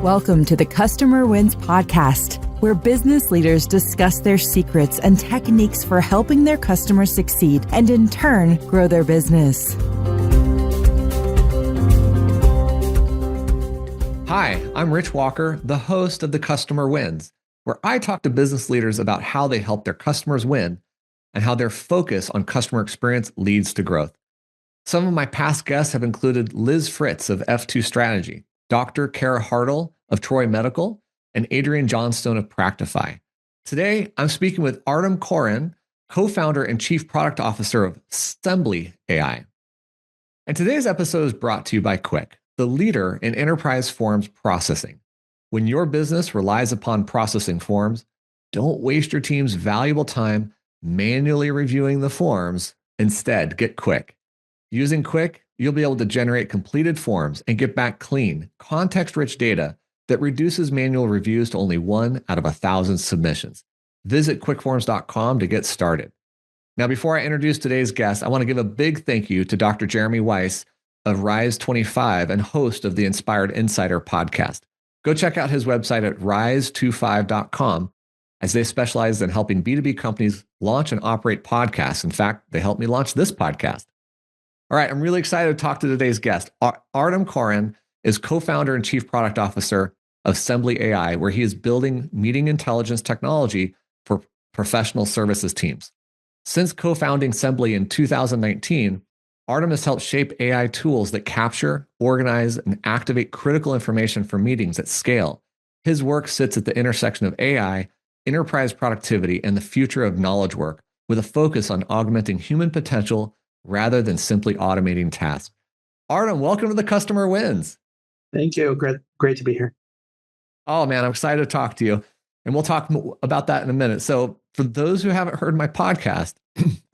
Welcome to the Customer Wins podcast, where business leaders discuss their secrets and techniques for helping their customers succeed and in turn grow their business. Hi, I'm Rich Walker, the host of the Customer Wins, where I talk to business leaders about how they help their customers win and how their focus on customer experience leads to growth. Some of my past guests have included Liz Fritz of F2 Strategy, Dr. Kara Hartle of Troy Medical, and Adrian Johnstone of Practify. Today, I'm speaking with Artem Koren, co-founder and chief product officer of Sembly AI. And today's episode is brought to you by Quick, the leader in enterprise forms processing. When your business relies upon processing forms, don't waste your team's valuable time manually reviewing the forms. Instead, get Quick. Using Quick, you'll be able to generate completed forms and get back clean, context-rich data that reduces manual reviews to only 1 out of 1,000 submissions. Visit quickforms.com to get started. Now, before I introduce today's guest, I want to give a big thank you to Dr. Jeremy Weiss of Rise25 and host of the Inspired Insider podcast. Go check out his website at rise25.com, as they specialize in helping B2B companies launch and operate podcasts. In fact, they helped me launch this podcast. All right, I'm really excited to talk to today's guest. Artem Koren is co-founder and chief product officer of Sembly AI, where he is building meeting intelligence technology for professional services teams. Since co-founding Sembly in 2019, Artem has helped shape AI tools that capture, organize, and activate critical information for meetings at scale. His work sits at the intersection of AI, enterprise productivity, and the future of knowledge work, with a focus on augmenting human potential rather than simply automating tasks. Artem, welcome to the Customer Wins. Thank you. Great to be here. Oh man, I'm excited to talk to you. And we'll talk about that in a minute. So for those who haven't heard my podcast,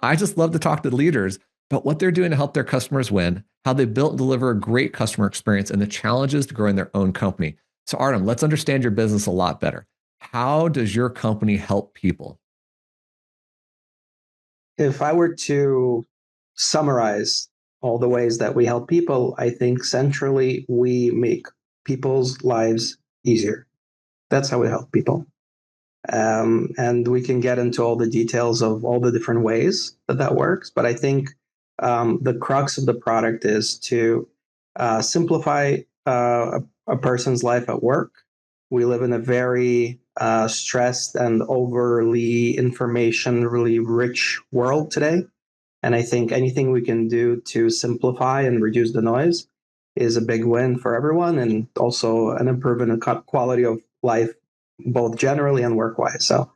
I just love to talk to leaders about what they're doing to help their customers win, how they built and deliver a great customer experience, and the challenges to growing their own company. So Artem, let's understand your business a lot better. How does your company help people? If I were to summarize all the ways that we help people, I think centrally we make people's lives easier. That's how we help people. And we can get into all the details of all the different ways that works. But I think the crux of the product is to simplify a person's life at work. We live in a very stressed and overly information really rich world today. And I think anything we can do to simplify and reduce the noise is a big win for everyone, and also an improvement in quality of life, both generally and work-wise. So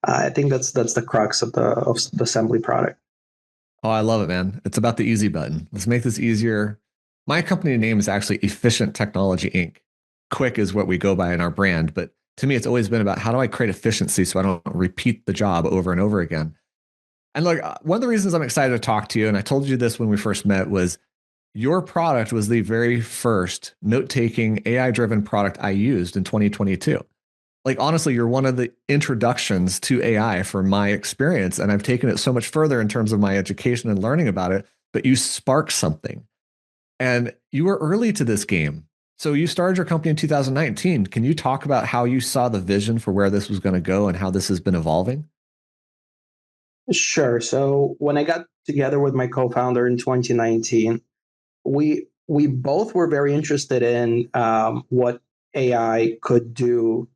I think that's the crux of the Sembly product. Oh, I love it, man. It's about the easy button. Let's make this easier. My company name is actually Efficient Technology Inc. Quick is what we go by in our brand. But to me, it's always been about how do I create efficiency so I don't repeat the job over and over again. And look, one of the reasons I'm excited to talk to you, and I told you this when we first met, was your product was the very first note-taking AI-driven product I used in 2022. Like, honestly, you're one of the introductions to AI from my experience, and I've taken it so much further in terms of my education and learning about it, but you sparked something. And you were early to this game. So you started your company in 2019. Can you talk about how you saw the vision for where this was going to go and how this has been evolving? Sure. So when I got together with my co-founder in 2019, we both were very interested in what AI could do.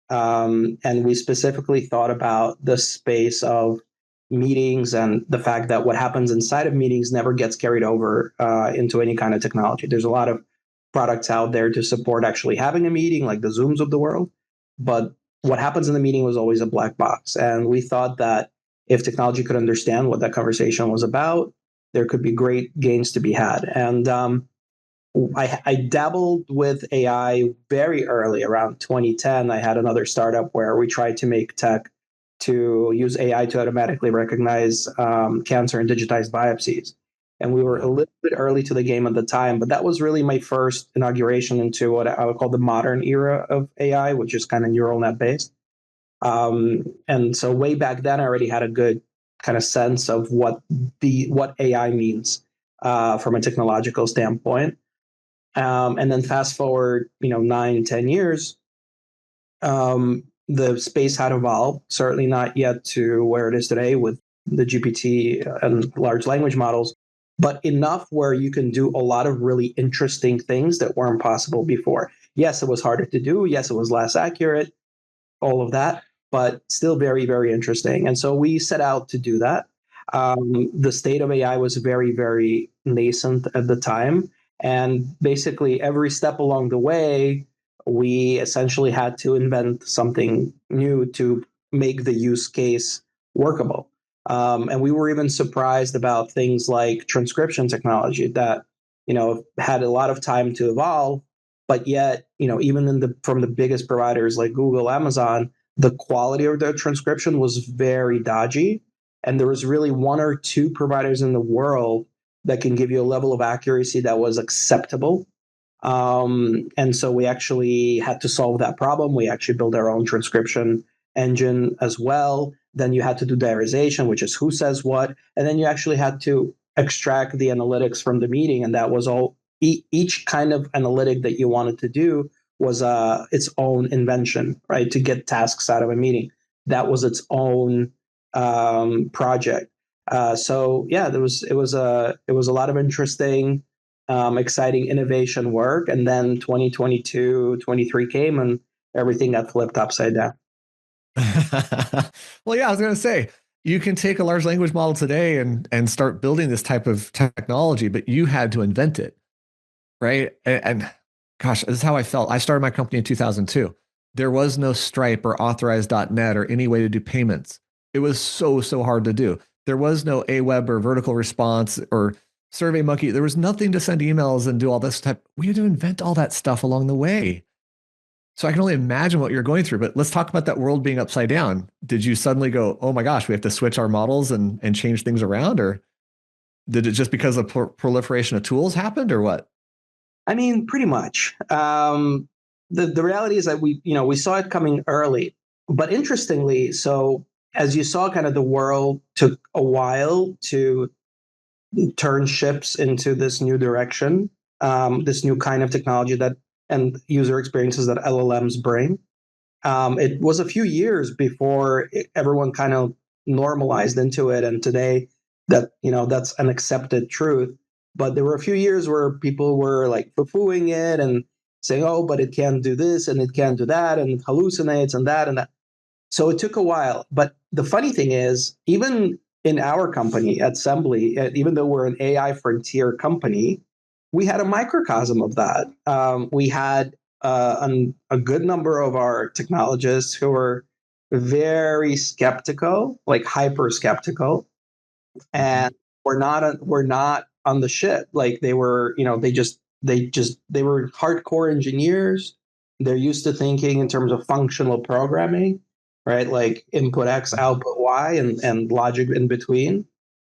And we specifically thought about the space of meetings and the fact that what happens inside of meetings never gets carried over into any kind of technology. There's a lot of products out there to support actually having a meeting, like the Zooms of the world. But what happens in the meeting was always a black box. And we thought that if technology could understand what that conversation was about, there could be great gains to be had. And I dabbled with AI very early, around 2010. I had another startup where we tried to make tech to use AI to automatically recognize cancer and digitized biopsies. And we were a little bit early to the game at the time, but that was really my first inauguration into what I would call the modern era of AI, which is kind of neural net based. And so way back then, I already had a good kind of sense of what AI means from a technological standpoint. And then fast forward, 9, 10 years, the space had evolved, certainly not yet to where it is today with the GPT and large language models, but enough where you can do a lot of really interesting things that weren't possible before. Yes, it was harder to do. Yes, it was less accurate, all of that, but still very, very interesting. And so we set out to do that. The state of AI was very, very nascent at the time. And basically, every step along the way, we essentially had to invent something new to make the use case workable. And we were even surprised about things like transcription technology that, had a lot of time to evolve, but yet, even from the biggest providers like Google, Amazon, the quality of their transcription was very dodgy. And there was really one or two providers in the world that can give you a level of accuracy that was acceptable. And so we actually had to solve that problem. We actually built our own transcription engine as well. Then you had to do diarization, which is who says what. And then you actually had to extract the analytics from the meeting. And that was all. Each kind of analytic that you wanted to do was its own invention, right? To get tasks out of a meeting. That was its own project. So yeah, it was a lot of interesting, exciting innovation work. And then 2022, 23 came and everything got flipped upside down. Well, yeah, I was going to say you can take a large language model today and start building this type of technology, but you had to invent it, right? And gosh, this is how I felt. I started my company in 2002. There was no Stripe or authorize.net or any way to do payments. It was so hard to do. There was no Aweber or vertical response or SurveyMonkey. There was nothing to send emails and do all this type. We had to invent all that stuff along the way. So I can only imagine what you're going through, but let's talk about that world being upside down. Did you suddenly go, oh my gosh, we have to switch our models and change things around? Or did it just because of proliferation of tools happened or what? I mean, pretty much. The reality is that we saw it coming early, but interestingly, so as you saw, kind of the world took a while to turn ships into this new direction, this new kind of technology that and user experiences that LLMs bring. It was a few years before everyone kind of normalized into it, and today that's an accepted truth. But there were a few years where people were like poo-pooing it and saying, "Oh, but it can't do this and it can't do that, and it hallucinates and that and that." So it took a while. But the funny thing is, even in our company at Sembly, even though we're an AI frontier company, we had a microcosm of that. We had a good number of our technologists who were very skeptical, like hyper skeptical, and we're not on the ship. Like they were, they were hardcore engineers. They're used to thinking in terms of functional programming, right? Like input X, output Y, and logic in between.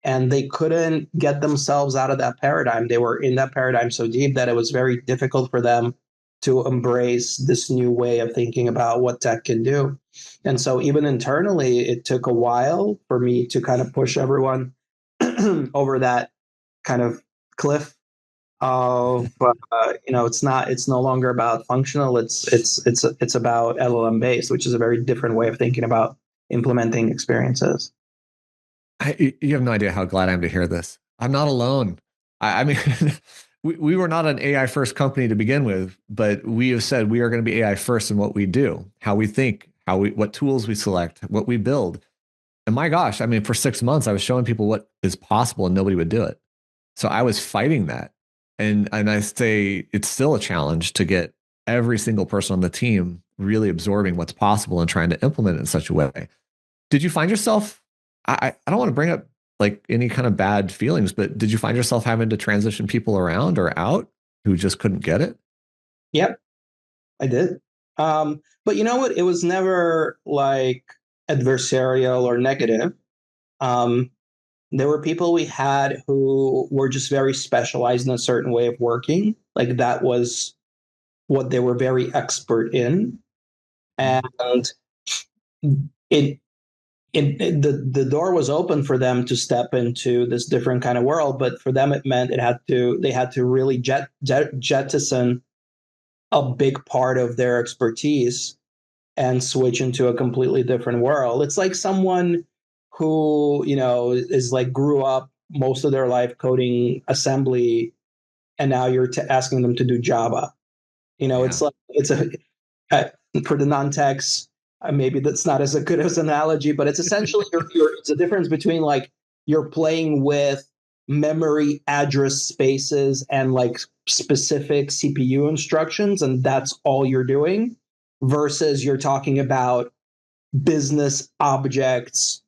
And they couldn't get themselves out of that paradigm. They were in that paradigm so deep that it was very difficult for them to embrace this new way of thinking about what tech can do. And so even internally, it took a while for me to kind of push everyone over that kind of cliff of it's no longer about functional. It's about LLM based, which is a very different way of thinking about implementing experiences. You have no idea how glad I am to hear this. I'm not alone. I mean, we were not an AI first company to begin with, but we have said we are going to be AI first in what we do, how we think, what tools we select, what we build. And my gosh, I mean, for 6 months, I was showing people what is possible and nobody would do it. So I was fighting that. And I say it's still a challenge to get every single person on the team really absorbing what's possible and trying to implement it in such a way. Did you find yourself, I don't want to bring up like any kind of bad feelings, but did you find yourself having to transition people around or out who just couldn't get it? Yep, I did. But you know what? It was never like adversarial or negative. Um, there were people we had who were just very specialized in a certain way of working. Like that was what they were very expert in. And it the door was open for them to step into this different kind of world, but for them it meant they had to really jettison a big part of their expertise and switch into a completely different world. It's like someone who, is like grew up most of their life coding assembly, and now you're asking them to do Java. It's like uh, for the non-techs, maybe that's not as good as an analogy, but it's essentially it's a difference between like you're playing with memory address spaces and like specific CPU instructions, and that's all you're doing, versus you're talking about business objects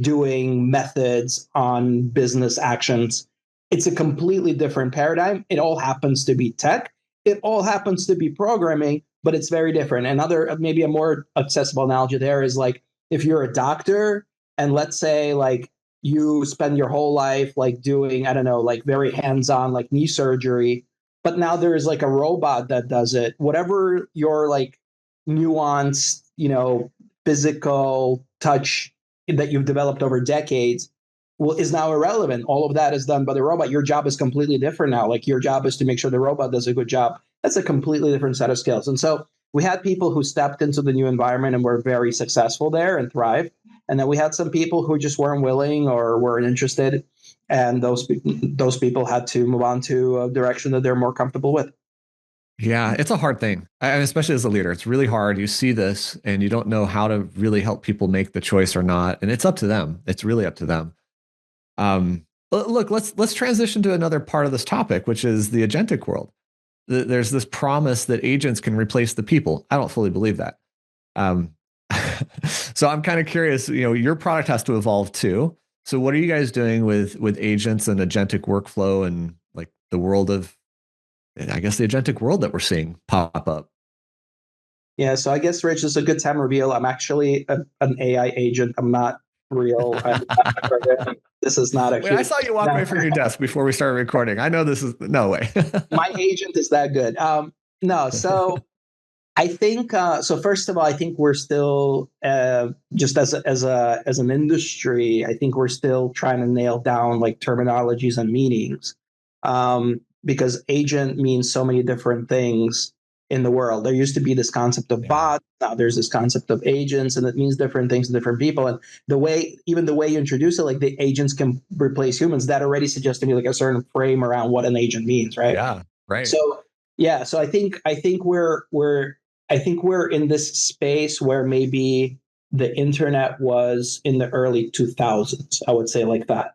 doing methods on business actions. It's a completely different paradigm. It all happens to be tech. It all happens to be programming, but it's very different. Another, maybe a more accessible analogy there is like if you're a doctor and let's say like you spend your whole life like doing, I don't know, like very hands-on like knee surgery, but now there is like a robot that does it. Whatever your like nuanced, physical touch that you've developed over decades is now irrelevant. All of that is done by the robot. Your job is completely different now. Like your job is to make sure the robot does a good job. That's a completely different set of skills. And so we had people who stepped into the new environment and were very successful there and thrived. And then we had some people who just weren't willing or weren't interested. And those people had to move on to a direction that they're more comfortable with. Yeah, it's a hard thing, and especially as a leader, it's really hard. You see this and you don't know how to really help people make the choice or not, and it's up to them. It's really up to them. Look, let's transition to another part of this topic, which is the agentic world. There's this promise that agents can replace the people. I don't fully believe that. So I'm kind of curious. Your product has to evolve too. So what are you guys doing with agents and agentic workflow and like the world of, I guess, the agentic world that we're seeing pop up? Yeah, so I guess, Rich, is a good time reveal. I'm actually an AI agent. I'm not real. This is not Wait, I saw you walk away from your desk before we started recording. I know this is no way. My agent is that good. No, so I think so. First of all, I think we're still just as an industry. I think we're still trying to nail down like terminologies and meanings, because agent means so many different things in the world. There used to be this concept of bots. Now there's this concept of agents, and it means different things to different people. And even the way you introduce it, like the agents can replace humans, that already suggests to me like a certain frame around what an agent means, right? Yeah, right. So yeah, so I think we're in this space where maybe the internet was in the early 2000s. I would say like that.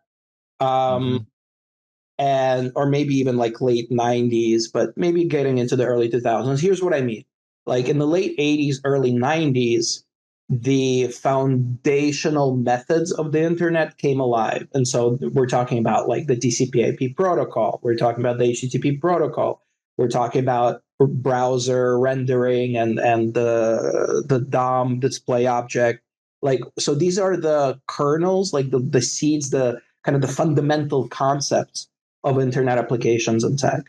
And or maybe even like late 90s, but maybe getting into the early 2000s. Here's what I mean. Like in the late 80s, early 90s, the foundational methods of the internet came alive. And so we're talking about like the TCP/IP protocol. We're talking about the HTTP protocol. We're talking about browser rendering and the DOM display object. Like, so these are the kernels, like the seeds, the kind of the fundamental concepts of internet applications and tech.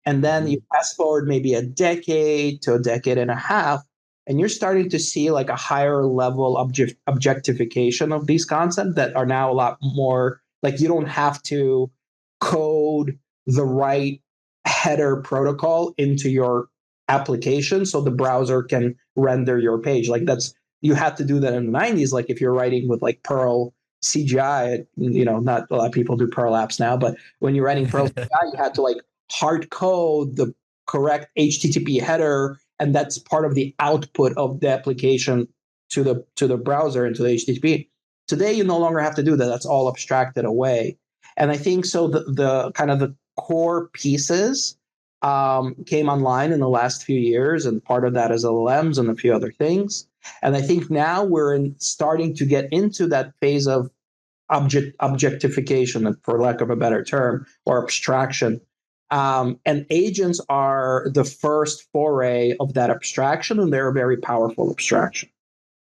And then you fast forward maybe a decade to a decade and a half, and you're starting to see like a higher level objectification of these concepts that are now a lot more like you don't have to code the right header protocol into your application so the browser can render your page. Like you had to do that in the 90s. Like if you're writing with like Perl CGI, not a lot of people do Perl apps now, but when you're writing Perl CGI, you had to like hard code the correct HTTP header, and that's part of the output of the application to the browser and to the HTTP. Today, you no longer have to do that. That's all abstracted away. And I think so the kind of the core pieces came online in the last few years, and part of that is LLMs and a few other things. And I think now we're starting to get into that phase of objectification, for lack of a better term, or abstraction. And agents are the first foray of that abstraction, and they're a very powerful abstraction.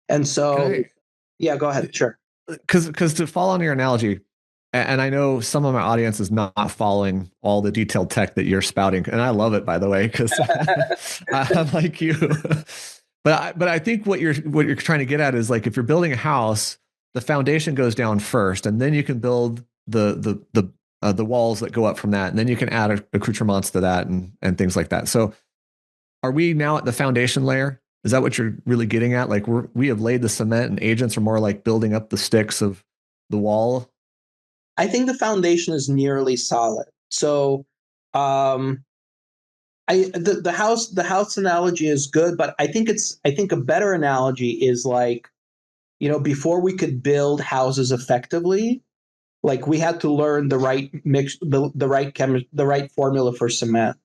And so, yeah, go ahead. Sure. Because to follow on your analogy, and I know some of my audience is not following all the detailed tech that you're spouting, and I love it, by the way, because I'm like you. But I think what you're trying to get at is like if you're building a house, the foundation goes down first, and then you can build the walls that go up from that, and then you can add accoutrements to that and things like that. So, are we now at the foundation layer? Is that what you're really getting at? Like we have laid the cement, and agents are more like building up the sticks of the wall. I think the foundation is nearly solid. So, um, the house analogy is good, but I think a better analogy is like, before we could build houses effectively, like we had to learn the right mix, the right formula for cement.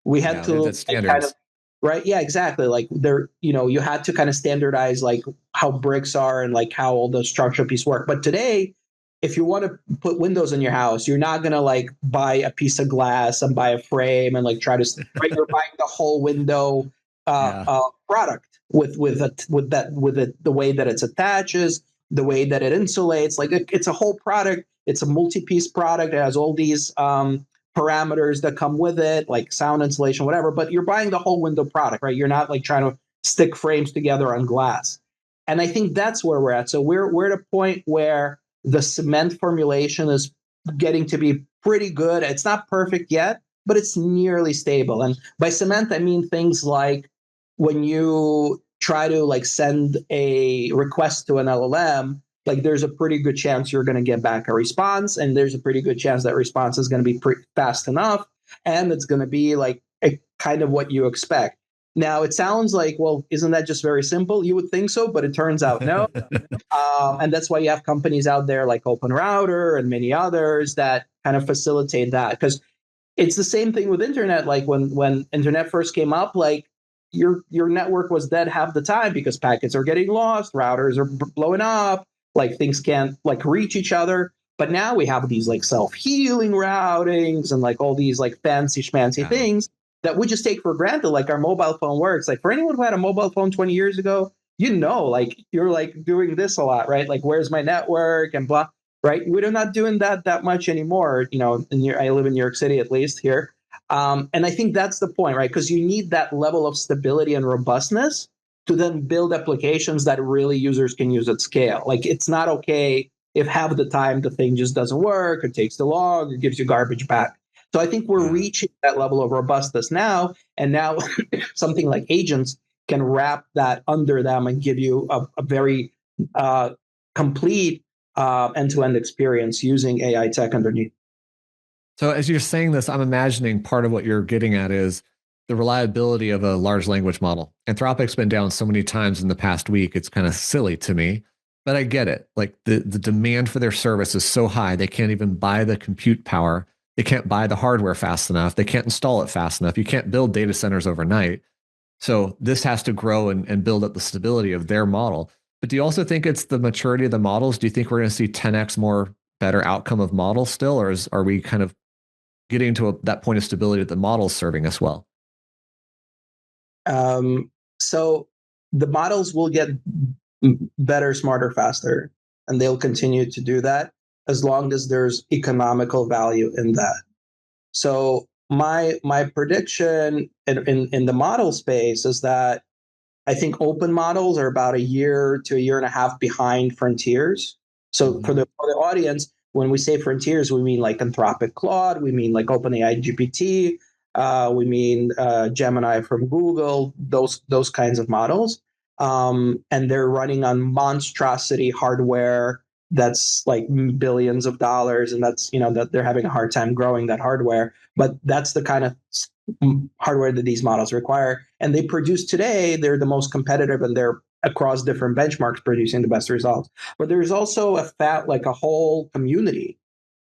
We had Yeah, to that's like, kind of standards. right, yeah, exactly. Like there, you had to kind of standardize like how bricks are and like how all the structural pieces work. But today, if you want to put windows in your house, you're not gonna like buy a piece of glass and buy a frame and like try to right. You're buying the whole window Yeah. product with the way that it attaches, the way that it insulates. Like it's a whole product. It's a multi-piece product. It has all these parameters that come with it, like sound insulation, whatever. But you're buying the whole window product, right? You're not like trying to stick frames together on glass. And I think that's where we're at. So we're at a point where the cement formulation is getting to be pretty good. It's not perfect yet, but it's nearly stable. And by cement, I mean things like when you try to like send a request to an LLM, like there's a pretty good chance you're going to get back a response, and there's a pretty good chance that response is going to be fast enough, and it's going to be like a kind of what you expect. Now it sounds like, well, isn't that just very simple? You would think so, but it turns out no. And that's why you have companies out there like Open Router and many others that kind of facilitate that, because it's the same thing with internet. Like when internet first came up, like your network was dead half the time because packets are getting lost, routers are blowing up, like things can't like reach each other. But now we have these like self-healing routings and like all these like fancy schmancy Yeah. things that we just take for granted. Like our mobile phone works. Like for anyone who had a mobile phone 20 years ago, like you're like doing this a lot, right? Like where's my network and blah, right? We're not doing that much anymore. I live in New York City, at least here. And I think that's the point, right? Because you need that level of stability and robustness to then build applications that really users can use at scale. Like it's not okay if half the time the thing just doesn't work, or takes too long, or gives you garbage back. So I think we're Yeah. reaching that level of robustness now. And now something like agents can wrap that under them and give you a very complete end-to-end experience using AI tech underneath. So as you're saying this, I'm imagining part of what you're getting at is the reliability of a large language model. Anthropic's been down so many times in the past week, it's kind of silly to me, but I get it. Like the demand for their service is so high, they can't even buy the compute power. They can't buy the hardware fast enough. They can't install it fast enough. You can't build data centers overnight. So this has to grow and build up the stability of their model. But do you also think it's the maturity of the models? Do you think we're going to see 10x more better outcome of models still, or are we kind of getting to that point of stability that the model's serving us well? So the models will get better, smarter, faster, and they'll continue to do that as long as there's economical value in that. So my prediction in the model space is that I think open models are about a year to a year and a half behind frontiers. So Mm-hmm. for the audience, when we say frontiers, we mean like Anthropic Claude, we mean like OpenAI GPT, we mean Gemini from Google, those kinds of models, and they're running on monstrosity hardware that's like billions of dollars, and that's that they're having a hard time growing that hardware. But that's the kind of hardware that these models require, and they produce today. They're the most competitive, and they're across different benchmarks producing the best results. But there's also a whole community,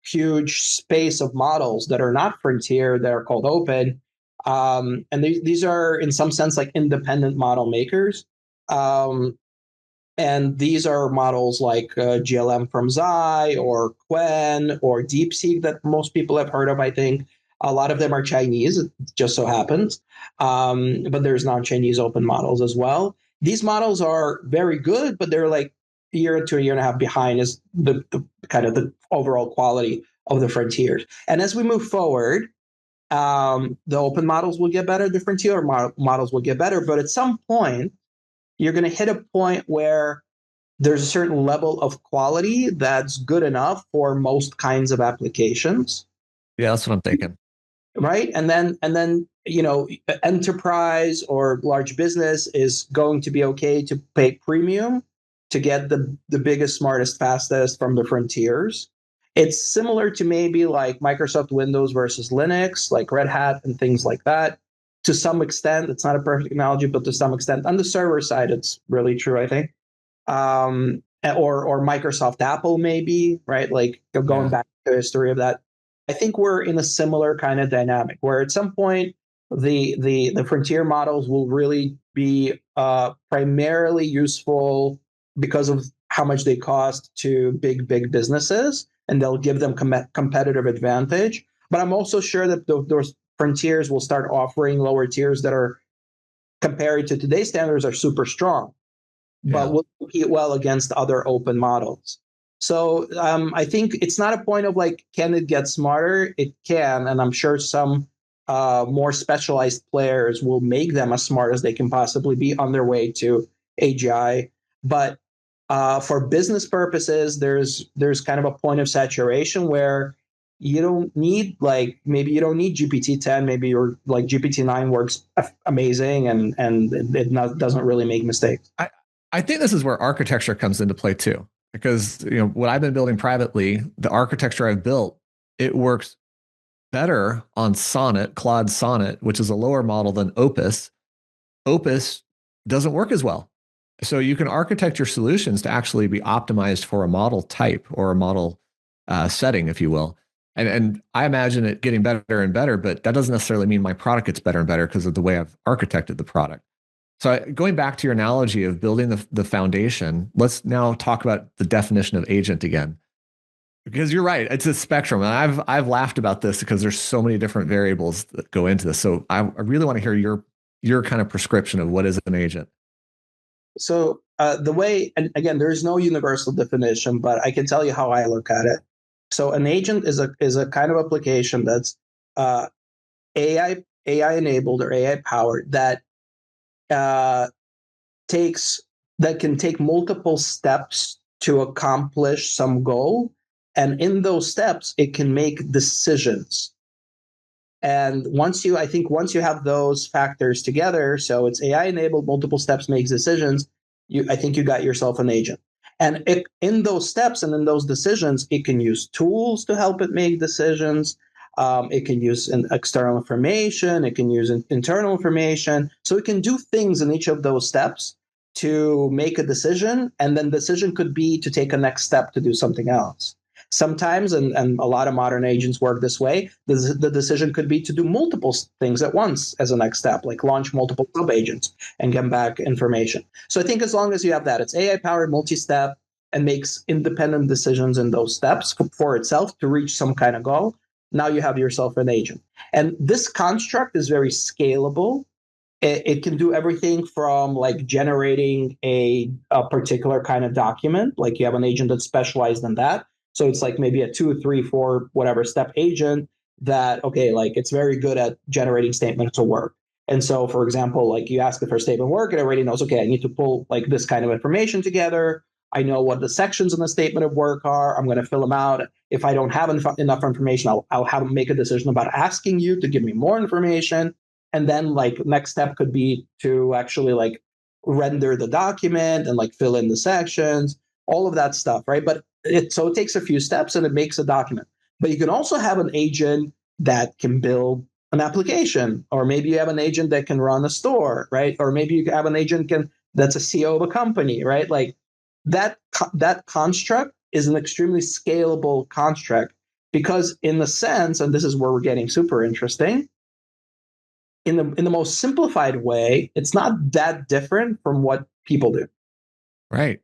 huge space of models that are not frontier, that are called open. And these are in some sense like independent model makers. Um, and these are models like GLM from Zai or Quen or DeepSeek that most people have heard of, I think. A lot of them are Chinese, it just so happens. But there's non-Chinese open models as well. These models are very good, but they're like a year to a year and a half behind is the kind of the overall quality of the frontiers. And as we move forward, the open models will get better, the frontier models will get better. But at some point, you're going to hit a point where there's a certain level of quality that's good enough for most kinds of applications. Yeah, that's what I'm thinking. Right. And then, enterprise or large business is going to be okay to pay premium to get the biggest, smartest, fastest from the frontiers. It's similar to maybe like Microsoft Windows versus Linux, like Red Hat and things like that. To some extent, it's not a perfect analogy, but to some extent, on the server side, it's really true, I think. Or Microsoft Apple, maybe, right? Like going back to the history of that. I think we're in a similar kind of dynamic where at some point the frontier models will really be primarily useful because of how much they cost to big businesses, and they'll give them competitive advantage. But I'm also sure that those frontiers will start offering lower tiers that are, compared to today's standards, are super strong, but will compete well against other open models. So I think it's not a point of like, can it get smarter? It can, and I'm sure some more specialized players will make them as smart as they can possibly be on their way to AGI. But for business purposes, there's kind of a point of saturation where you don't need, like, maybe you don't need GPT-10, maybe your like GPT-9 works amazing and doesn't really make mistakes. I think this is where architecture comes into play too, because what I've been building privately, the architecture I've built, it works better on Sonnet, Claude Sonnet, which is a lower model than Opus. Opus doesn't work as well. So you can architect your solutions to actually be optimized for a model type or a model setting, if you will. And I imagine it getting better and better, but that doesn't necessarily mean my product gets better and better because of the way I've architected the product. So going back to your analogy of building the foundation, let's now talk about the definition of agent again. Because you're right, it's a spectrum. And I've laughed about this because there's so many different variables that go into this. So I really want to hear your kind of prescription of what is an agent. So the way, and again, there is no universal definition, but I can tell you how I look at it. So an agent is a kind of application that's AI enabled or AI powered that can take multiple steps to accomplish some goal, and in those steps, it can make decisions. And once you have those factors together, so it's AI enabled, multiple steps makes decisions. I think you got yourself an agent. And in those steps and in those decisions, it can use tools to help it make decisions. It can use external information. It can use internal information. So it can do things in each of those steps to make a decision. And then the decision could be to take a next step to do something else. Sometimes, and a lot of modern agents work this way, the decision could be to do multiple things at once as a next step, like launch multiple sub-agents and get back information. So I think as long as you have that, it's AI-powered, multi-step, and makes independent decisions in those steps for itself to reach some kind of goal. Now you have yourself an agent. And this construct is very scalable. It can do everything from like generating a particular kind of document, like you have an agent that's specialized in that. So it's like maybe a 2, 3, 4, whatever step agent that, okay, like it's very good at generating statements of work. And so, for example, like you ask it for a statement of work, it already knows, okay, I need to pull like this kind of information together. I know what the sections in the statement of work are. I'm going to fill them out. If I don't have enough information, I'll have them make a decision about asking you to give me more information. And then like next step could be to actually like render the document and like fill in the sections, all of that stuff, right? But it takes a few steps and it makes a document. But you can also have an agent that can build an application, or maybe you have an agent that can run a store, right? Or maybe you have an agent that's a CEO of a company, right? Like that construct is an extremely scalable construct because, in the sense, and this is where we're getting super interesting, in the most simplified way, it's not that different from what people do. Right.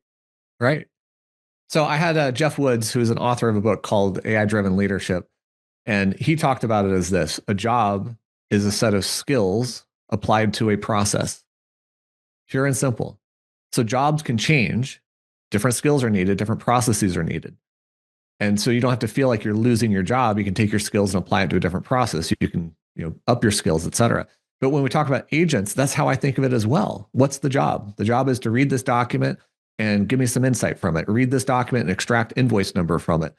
So I had Jeff Woods, who is an author of a book called AI-Driven Leadership, and he talked about it as this: a job is a set of skills applied to a process. Pure and simple. So jobs can change. Different skills are needed. Different processes are needed. And so you don't have to feel like you're losing your job. You can take your skills and apply it to a different process. You can up your skills, et cetera. But when we talk about agents, that's how I think of it as well. What's the job? The job is to read this document, and give me some insight from it. Read this document and extract invoice number from it.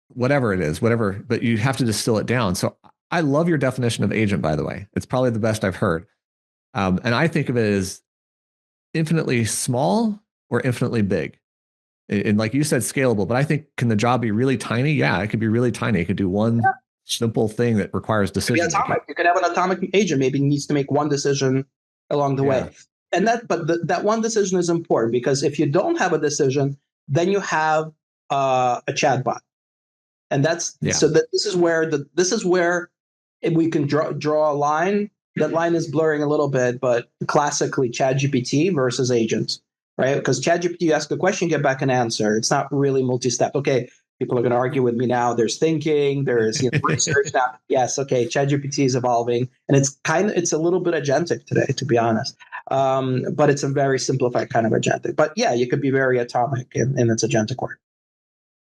Whatever it is, whatever, but you have to distill it down. So I love your definition of agent, by the way. It's probably the best I've heard. And I think of it as infinitely small or infinitely big. And like you said, scalable, but I think, can the job be really tiny? Yeah, it could be really tiny. It could do one simple thing that requires decision making. You could have an atomic agent, maybe needs to make one decision along the way. And that one decision is important, because if you don't have a decision, then you have a chatbot. And so that this is where if we can draw a line. That line is blurring a little bit, but classically ChatGPT versus agents, right? Because ChatGPT, you ask a question, you get back an answer. It's not really multi-step. Okay, people are going to argue with me now. There's thinking, there's research now. Yes, okay, ChatGPT is evolving, and it's a little bit agentic today, to be honest. But it's a very simplified kind of agentic. But yeah, you could be very atomic in its agentic work.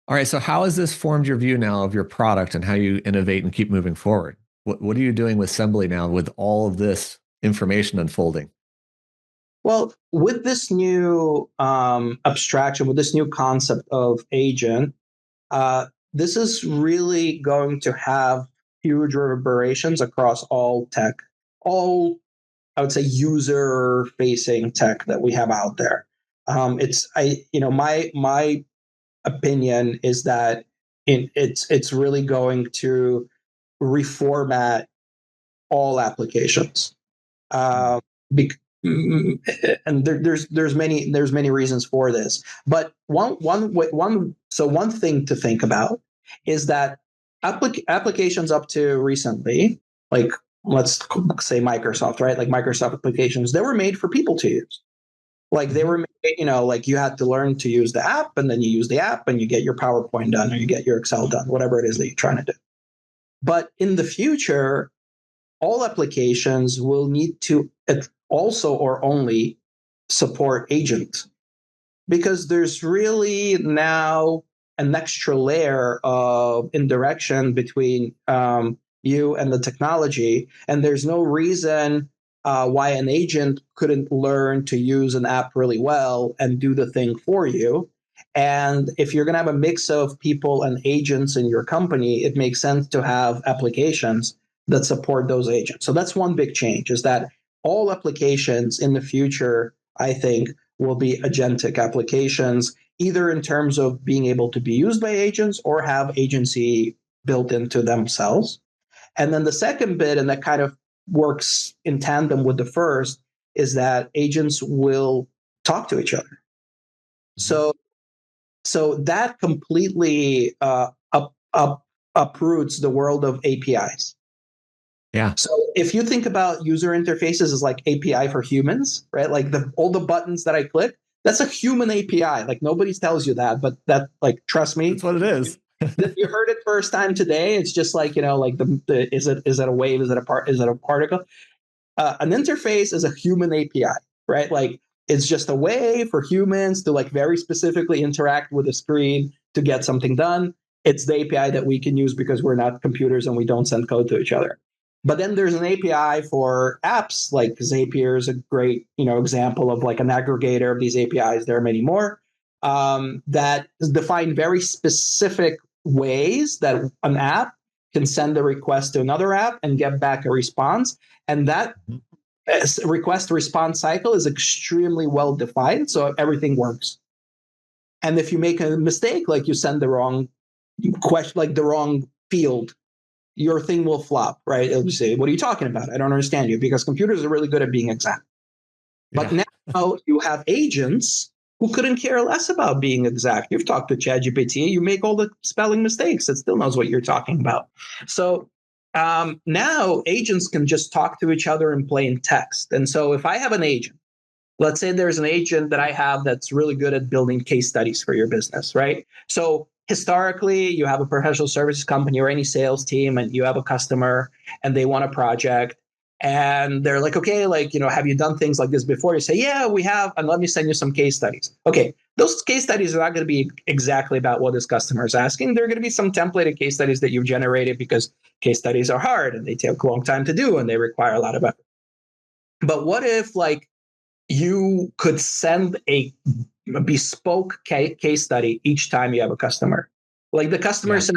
All right, so how has this formed your view now of your product and how you innovate and keep moving forward? What are you doing with Sembly now with all of this information unfolding? Well, with this new abstraction, with this new concept of agent, this is really going to have huge reverberations across all tech, all, I would say, user-facing tech that we have out there. My opinion is that it's really going to reformat all applications, and there's many reasons for this. But one thing to think about is that applications up to recently, like let's say Microsoft, right? Like Microsoft applications, they were made for people to use. Like they were, like you had to learn to use the app, and then you use the app, and you get your PowerPoint done, or you get your Excel done, whatever it is that you're trying to do. But in the future, all applications will need to also or only support agent, because there's really now an extra layer of indirection between you and the technology, and there's no reason why an agent couldn't learn to use an app really well and do the thing for you. And if you're going to have a mix of people and agents in your company, it makes sense to have applications that support those agents. So that's one big change, is that all applications in the future, I think, will be agentic applications, either in terms of being able to be used by agents or have agency built into themselves. And then the second bit, and that kind of works in tandem with the first, is that agents will talk to each other. So that completely uproots the world of APIs. Yeah. So if you think about user interfaces as like API for humans, right? Like all the buttons that I click, that's a human API. Like nobody tells you that, but that, like, trust me, that's what it is. You heard it first time today. It's just like, like is it a wave? Is it a particle? An interface is a human API, right? Like it's just a way for humans to like very specifically interact with a screen to get something done. It's the API that we can use because we're not computers and we don't send code to each other. But then there's an API for apps, like Zapier is a great, example of like an aggregator of these APIs. There are many more that define very specific ways that an app can send a request to another app and get back a response. And that request to response cycle is extremely well defined, so everything works. And if you make a mistake, like you send the wrong question, like the wrong field, your thing will flop, right? It'll say, "What are you talking about? I don't understand you," because computers are really good at being exact. But now you have agents who couldn't care less about being exact. You've talked to ChatGPT, you make all the spelling mistakes, it still knows what you're talking about. So now agents can just talk to each other in plain text. And so if I have an agent, let's say there's an agent that I have that's really good at building case studies for your business, right? So historically, you have a professional services company or any sales team, and you have a customer and they want a project. And they're like, okay, like, have you done things like this before? You say, yeah, we have. And let me send you some case studies. Okay. Those case studies are not going to be exactly about what this customer is asking. They're going to be some templated case studies that you've generated because case studies are hard and they take a long time to do and they require a lot of effort. But what if, like, you could send a bespoke case study each time you have a customer. Like the customer Yeah. says,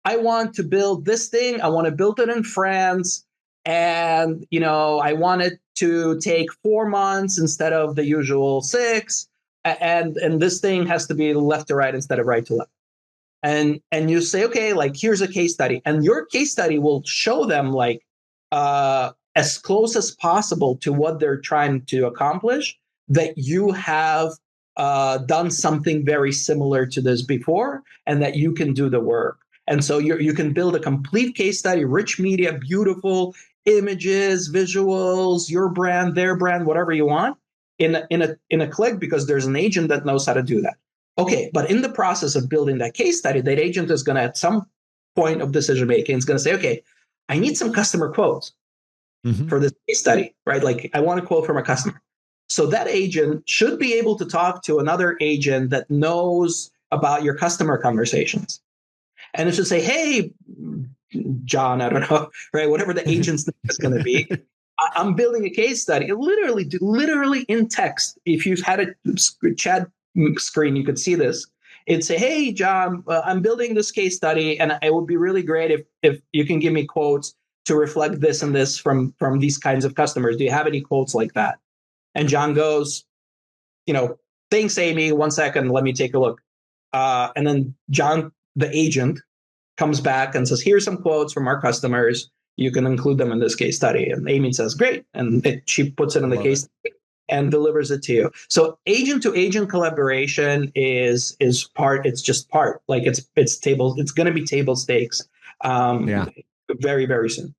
I want to build this thing. I want to build it in France. And, I want it to take 4 months instead of the usual 6. And this thing has to be left to right instead of right to left. And you say, okay, like here's a case study. And your case study will show them like as close as possible to what they're trying to accomplish, that you have done something very similar to this before, and that you can do the work. And so you can build a complete case study, rich media, beautiful images, visuals, your brand, their brand, whatever you want, in a click, because there's an agent that knows how to do that. Okay, but in the process of building that case study, that agent is going to, at some point of decision making, is going to say, okay, I need some customer quotes for this case study, right? Like I want a quote from a customer. So that agent should be able to talk to another agent that knows about your customer conversations. And it should say, hey, John, I don't know, right? Whatever the agent's name is going to be. I'm building a case study, literally in text. If you've had a chat screen, you could see this. It'd say, hey, John, I'm building this case study, and it would be really great if you can give me quotes to reflect this and this from these kinds of customers. Do you have any quotes like that? And John goes, thanks, Amy. 1 second, let me take a look. And then John, the agent, comes back and says, here's some quotes from our customers. You can include them in this case study. And Amy says, great. And she puts it in the case study and delivers it to you. So agent to agent collaboration is part. It's just part. Like it's table. It's going to be table stakes. Very, very soon.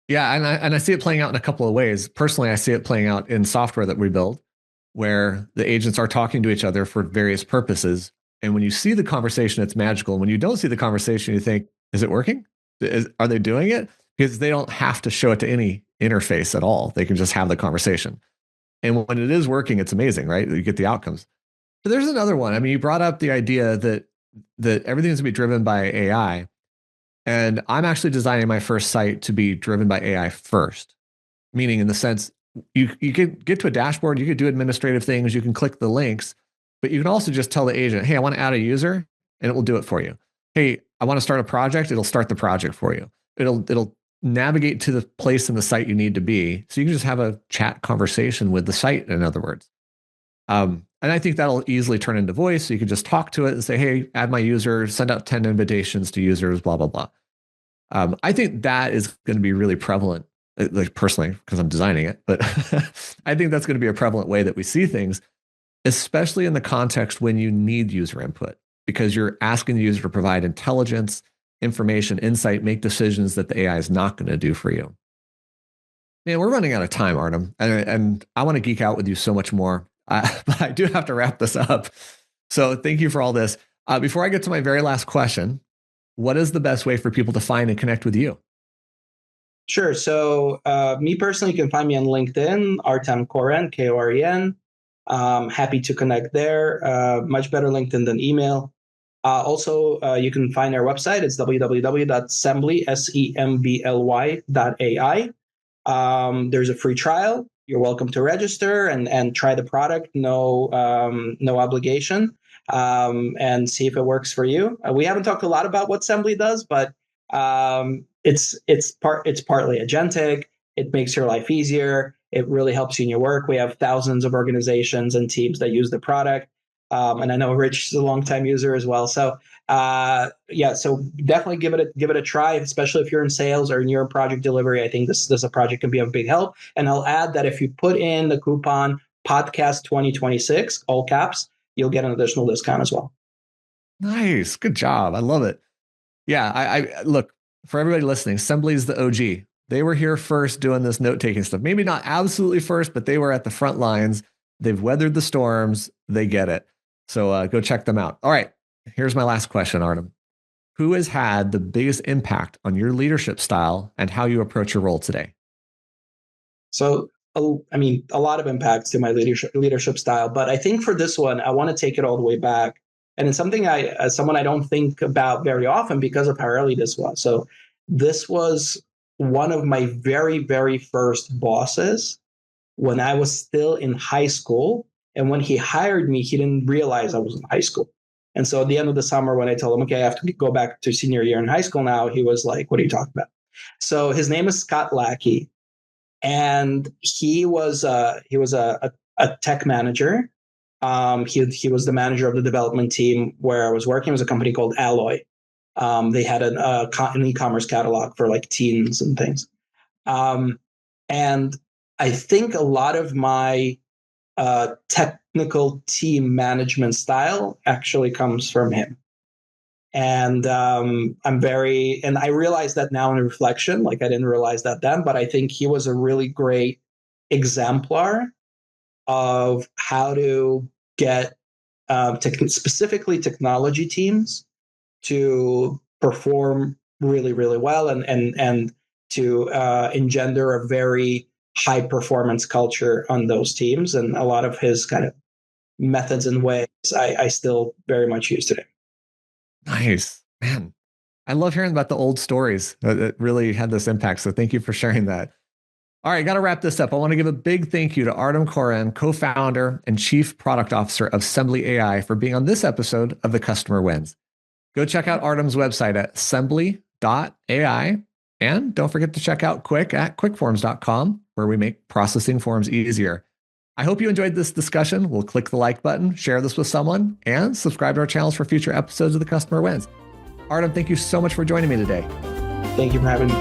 Yeah, and I see it playing out in a couple of ways. Personally, I see it playing out in software that we build, where the agents are talking to each other for various purposes. And when you see the conversation, it's magical. And when you don't see the conversation, you think, is it working? Are they doing it? Because they don't have to show it to any interface at all. They can just have the conversation. And when it is working, it's amazing, right? You get the outcomes. But there's another one. I mean, you brought up the idea that everything's going to be driven by AI. And I'm actually designing my first site to be driven by AI first, meaning in the sense you can get to a dashboard, you can do administrative things, you can click the links, but you can also just tell the agent, hey, I want to add a user, and it will do it for you. Hey, I want to start a project, it'll start the project for you. It'll navigate to the place in the site you need to be. So you can just have a chat conversation with the site, in other words. And I think that'll easily turn into voice. So you can just talk to it and say, hey, add my user, send out 10 invitations to users, blah, blah, blah. I think that is going to be really prevalent, like personally, because I'm designing it. But I think that's going to be a prevalent way that we see things, especially in the context when you need user input, because you're asking the user to provide intelligence, information, insight, make decisions that the AI is not going to do for you. Man, we're running out of time, Artem, and I want to geek out with you so much more. But I do have to wrap this up. So thank you for all this. Before I get to my very last question, what is the best way for people to find and connect with you? Sure. So me personally, you can find me on LinkedIn, Artem Koren, Koren. Happy to connect there. Much better LinkedIn than email. Also, you can find our website. It's www.sembly, sembly.ai. There's a free trial. You're welcome to register and try the product. No obligation. And see if it works for you. We haven't talked a lot about what Sembly does, but it's partly agentic. It makes your life easier. It really helps you in your work. We have thousands of organizations and teams that use the product. And I know Rich is a longtime user as well. So so definitely give it a try, especially if you're in sales or in your project delivery. I think this a project can be of big help. And I'll add that if you put in the coupon podcast 2026, all caps, you'll get an additional discount as well. Nice. Good job. I love it. Yeah. I look, for everybody listening, Sembly is the OG. They were here first doing this note-taking stuff. Maybe not absolutely first, but they were at the front lines. They've weathered the storms. They get it. So go check them out. All right. Here's my last question, Artem. Who has had the biggest impact on your leadership style and how you approach your role today? So, a lot of impacts to my leadership style, but I think for this one, I want to take it all the way back. And it's something someone I don't think about very often because of how early this was. So this was one of my very, very first bosses when I was still in high school. And when he hired me, he didn't realize I was in high school. And so at the end of the summer, when I told him, okay, I have to go back to senior year in high school now, he was like, what are you talking about? So his name is Scott Lackey. And he was a tech manager. He was the manager of the development team where I was working. It was a company called Alloy. They had an e-commerce catalog for like teens and things. And I think a lot of my technical team management style actually comes from him. And I realize that now in reflection, like I didn't realize that then, but I think he was a really great exemplar of how to get specifically technology teams to perform really, really well and to engender a very high performance culture on those teams. And a lot of his kind of methods and ways I still very much use today. Nice, man. I love hearing about the old stories that really had this impact. So thank you for sharing that. All right, got to wrap this up. I want to give a big thank you to Artem Koren, co-founder and chief product officer of Sembly AI, for being on this episode of The Customer Wins. Go check out Artem's website at sembly.ai. And don't forget to check out Quick at quickforms.com, where we make processing forms easier. I hope you enjoyed this discussion. We'll click the like button, share this with someone, and subscribe to our channels for future episodes of The Customer Wins. Artem, thank you so much for joining me today. Thank you for having me.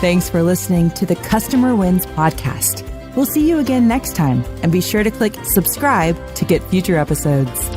Thanks for listening to the Customer Wins podcast. We'll see you again next time, and be sure to click subscribe to get future episodes.